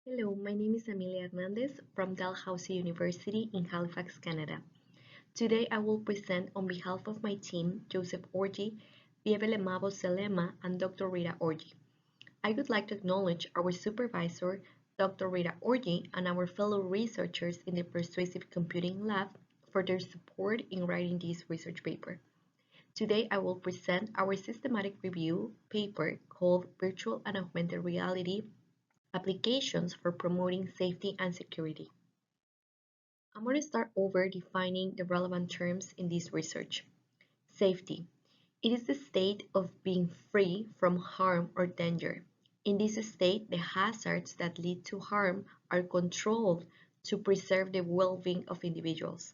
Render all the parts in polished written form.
Hello, my name is Amelia Hernandez from Dalhousie University in Halifax, Canada. Today I will present on behalf of my team, Joseph Orji, Biebele Mabo Selema, and Dr. Rita Orji. I would like to acknowledge our supervisor, Dr. Rita Orji, and our fellow researchers in the Persuasive Computing Lab for their support in writing this research paper. Today I will present our systematic review paper called Virtual and Augmented Reality Applications for Promoting Safety and Security. I'm going to start over defining the relevant terms in this research. Safety. It is the state of being free from harm or danger. In this state, the hazards that lead to harm are controlled to preserve the well-being of individuals.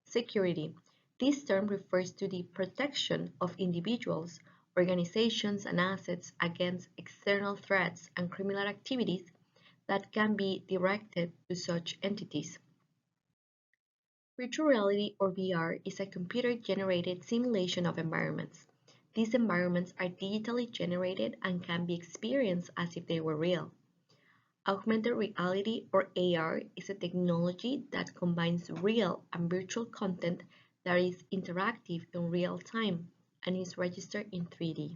Security. This term refers to the protection of individuals, organizations, and assets against external threats and criminal activities that can be directed to such entities. Virtual reality or VR is a computer-generated simulation of environments. These environments are digitally generated and can be experienced as if they were real. Augmented reality or AR is a technology that combines real and virtual content that is interactive in real time and is registered in 3D.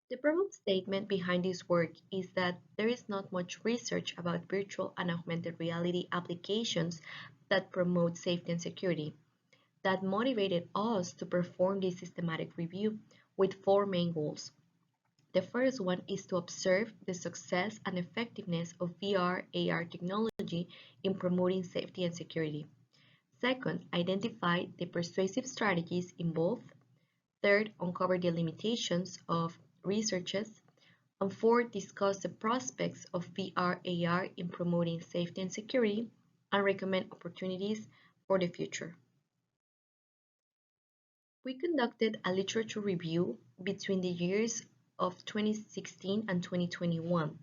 The problem statement behind this work is that there is not much research about virtual and augmented reality applications that promote safety and security. That motivated us to perform this systematic review with four main goals. The first one is to observe the success and effectiveness of VR/AR technology in promoting safety and security. Second, identify the persuasive strategies involved. Third, uncover the limitations of researches. And fourth, discuss the prospects of VR/AR in promoting safety and security and recommend opportunities for the future. We conducted a literature review between the years of 2016 and 2021.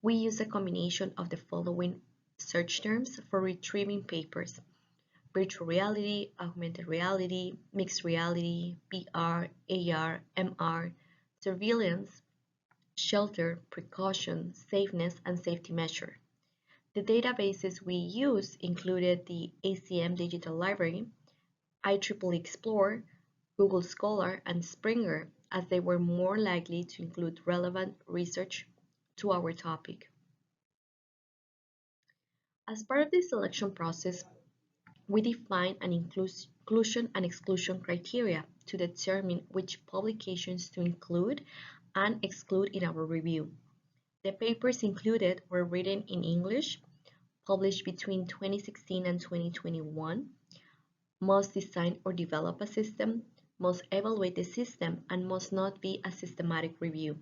We used a combination of the following search terms for retrieving papers: virtual reality, augmented reality, mixed reality, VR, AR, MR, surveillance, shelter, precaution, safeness, and safety measure. The databases we used included the ACM Digital Library, IEEE Explorer, Google Scholar, and Springer, as they were more likely to include relevant research to our topic. As part of the selection process, we define an inclusion and exclusion criteria to determine which publications to include and exclude in our review. The papers included were written in English, published between 2016 and 2021, must design or develop a system, must evaluate the system, and must not be a systematic review.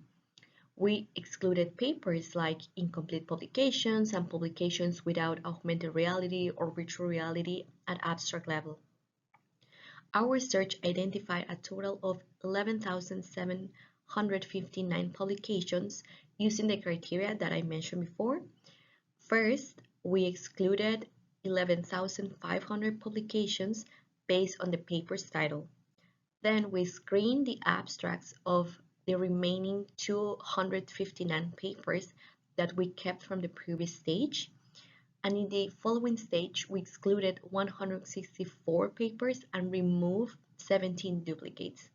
We excluded papers like incomplete publications and publications without augmented reality or virtual reality at abstract level. Our search identified a total of 11,759 publications using the criteria that I mentioned before. First, we excluded 11,500 publications based on the paper's title. Then we screened the abstracts of the remaining 259 papers that we kept from the previous stage. And in the following stage, we excluded 164 papers and removed 17 duplicates.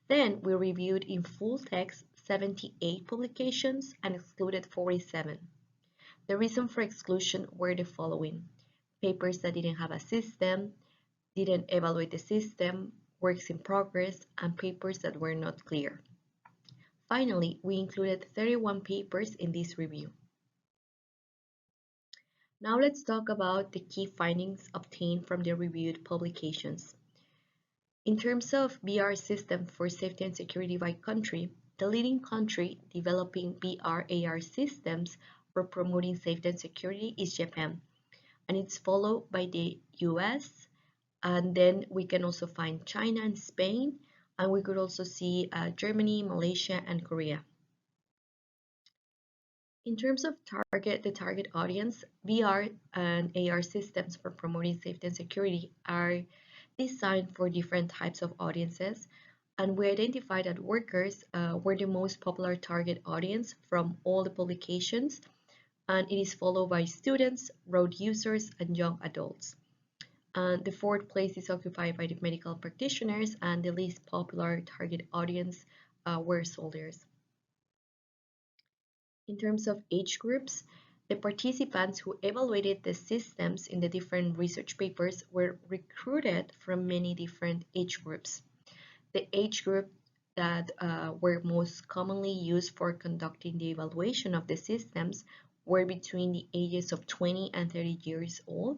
Then we reviewed in full text 78 publications and excluded 47. The reason for exclusion were the following: papers that didn't have a system, didn't evaluate the system, works in progress, and papers that were not clear. Finally, we included 31 papers in this review. Now let's talk about the key findings obtained from the reviewed publications. In terms of VR system for safety and security by country, the leading country developing VR/AR systems for promoting safety and security is Japan, and it's followed by the US, and then we can also find China and Spain, and we could also see Germany, Malaysia, and Korea. In terms of the target audience, VR and AR systems for promoting safety and security are designed for different types of audiences. And we identified that workers were the most popular target audience from all the publications, and it is followed by students, road users, and young adults. And the fourth place is occupied by the medical practitioners, and the least popular target audience were soldiers. In terms of age groups, the participants who evaluated the systems in the different research papers were recruited from many different age groups. The age group that were most commonly used for conducting the evaluation of the systems were between the ages of 20 and 30 years old,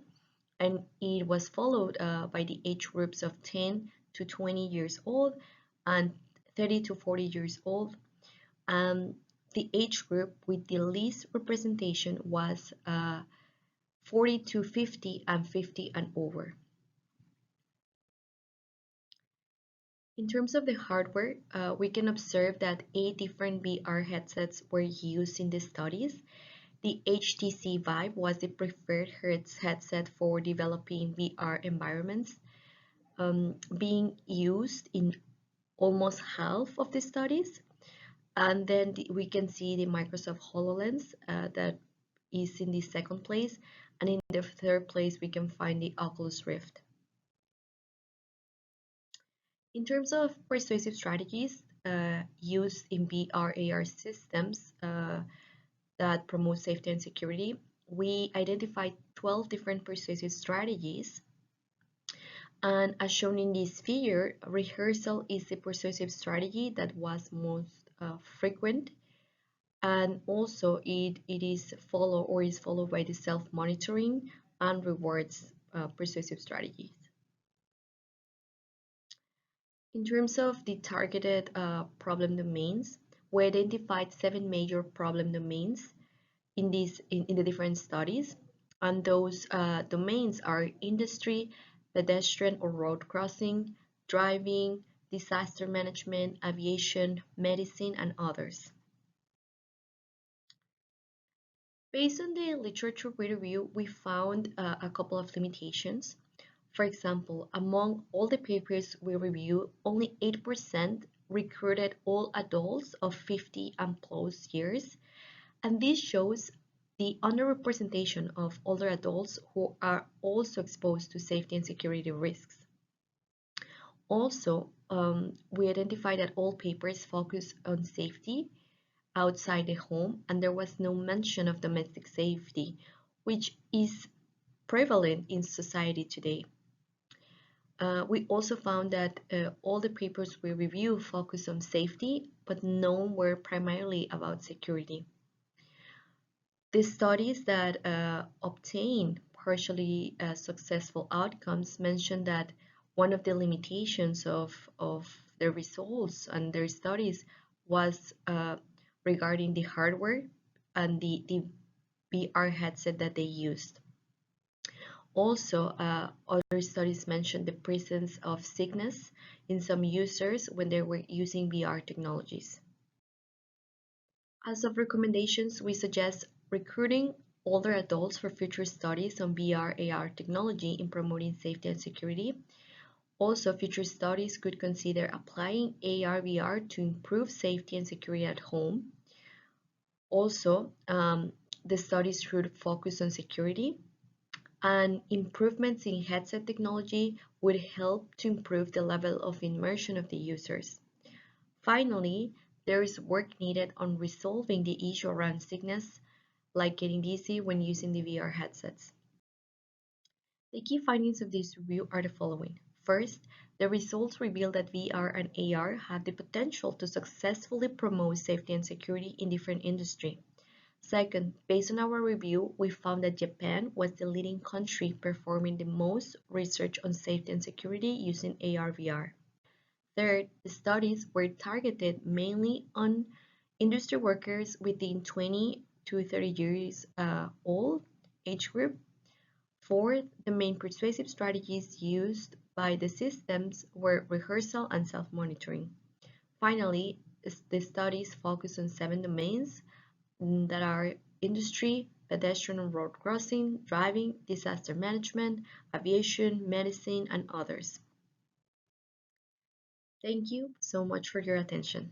and it was followed by the age groups of 10 to 20 years old and 30 to 40 years old. The age group with the least representation was 40 to 50 and 50 and over. In terms of the hardware, we can observe that 8 different VR headsets were used in the studies. The HTC Vive was the preferred headset for developing VR environments, being used in almost half of the studies. And then we can see the Microsoft HoloLens that is in the second place. And in the third place, we can find the Oculus Rift. In terms of persuasive strategies used in VR AR systems that promote safety and security, we identified 12 different persuasive strategies. And as shown in this figure, rehearsal is the persuasive strategy that was most frequent. And also it is followed by the self-monitoring and rewards persuasive strategies. In terms of the targeted problem domains, we identified 7 major problem domains in the different studies, and those domains are industry, pedestrian or road crossing, driving, disaster management, aviation, medicine, and others. Based on the literature we review, we found a couple of limitations. For example, among all the papers we review, only 8% recruited all adults of 50 and plus years, and this shows the underrepresentation of older adults who are also exposed to safety and security risks. Also, we identified that all papers focus on safety outside the home, and there was no mention of domestic safety, which is prevalent in society today. We also found that all the papers we review focus on safety, but none were primarily about security. The studies that obtain partially successful outcomes mention that one of the limitations of their results and their studies was regarding the hardware and the VR headset that they used. Also, other studies mentioned the presence of sickness in some users when they were using VR technologies. As of recommendations, we suggest recruiting older adults for future studies on VR AR technology in promoting safety and security. Also, future studies could consider applying AR VR to improve safety and security at home. Also, the studies should focus on security, and improvements in headset technology would help to improve the level of immersion of the users. Finally, there is work needed on resolving the issue around sickness, like getting dizzy when using the VR headsets. The key findings of this review are the following. First, the results reveal that VR and AR have the potential to successfully promote safety and security in different industries. Second, based on our review, we found that Japan was the leading country performing the most research on safety and security using AR/VR. Third, the studies were targeted mainly on industry workers within 20 to 30 years old age group. Fourth, the main persuasive strategies used by the systems were rehearsal and self-monitoring. Finally, the studies focus on 7 domains that are industry, pedestrian and road crossing, driving, disaster management, aviation, medicine, and others. Thank you so much for your attention.